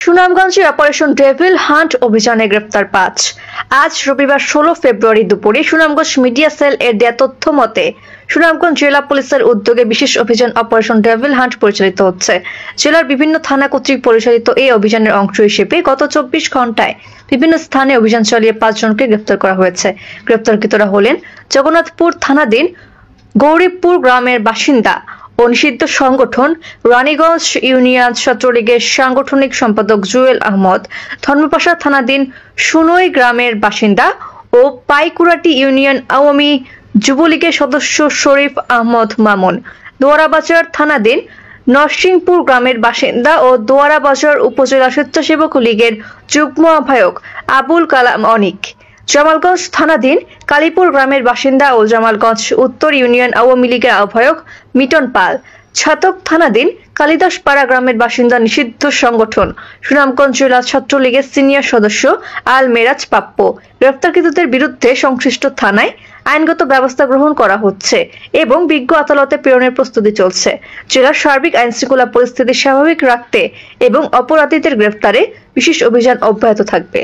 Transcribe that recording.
সুনামগঞ্জে operation devil hunt অভিযানে গ্রেপ্তার ৫। আজ রবিবার ১৬ ফেব্রুয়ারি দুপুরে সুনামগঞ্জ মিডিয়া সেল এর দেয়া তথ্য মতে সুনামগঞ্জ জেলা পুলিশের উদ্যোগে বিশেষ অভিযান অপারেশন ডেভিল হান্ট পরিচালিত হচ্ছে। জেলার বিভিন্ন থানা কর্তৃক পরিচালিত এই অভিযানের অংশ হিসেবে গত ২৪ ঘন্টায় বিভিন্ন স্থানে অভিযান চালিয়ে ৫ জনকে গ্রেপ্তার করা হয়েছে। গ্রেপ্তারকৃতরা হলেন জগন্নাথপুর থানাধীন গৌরীপুর গ্রামের বাসিন্দা ও নিষিদ্ধ সংগঠন রানীগঞ্জ ইউনিয়ন ছাত্রলীগের সাংগঠনিক সম্পাদক জুয়েল আহমদ, ধর্মপাশা থানাধীন সুনই গ্রামের বাসিন্দা ও পাইকুরাটি ইউনিয়ন আওয়ামী যুবলীগের সদস্য শরীফ আহমদ মামুন, দোয়ারাবাজার থানাধীন নরসিংপুর গ্রামের বাসিন্দা ও দোয়ারাবাজার উপজেলা স্বেচ্ছাসেবক লীগের যুগ্ম আহ্বায়ক আবুল কালাম অনিক, জামালগঞ্জ থানাধীন কালীপুর গ্রামের বাসিন্দা ও জামালগঞ্জ উত্তর ইউনিয়ন আওয়ামী লীগের আহ্বায়ক মিটন পাল, ছাতক থানাধীন কালিদাসপাড়া গ্রামের বাসিন্দা নিষিদ্ধ সংগঠন সুনামগঞ্জ জেলা ছাত্রলীগের সিনিয়র সদস্য আল মেরাজ পাপ্পু। গ্রেপ্তারকৃতদের বিরুদ্ধে সংশ্লিষ্ট থানায় আইনগত ব্যবস্থা গ্রহণ করা হচ্ছে এবং বিজ্ঞ আদালতে প্রেরণের প্রস্তুতি চলছে। জেলার সার্বিক আইনশৃঙ্খলা পরিস্থিতি স্বাভাবিক রাখতে এবং অপরাধীদের গ্রেফতারে বিশেষ অভিযান অব্যাহত থাকবে।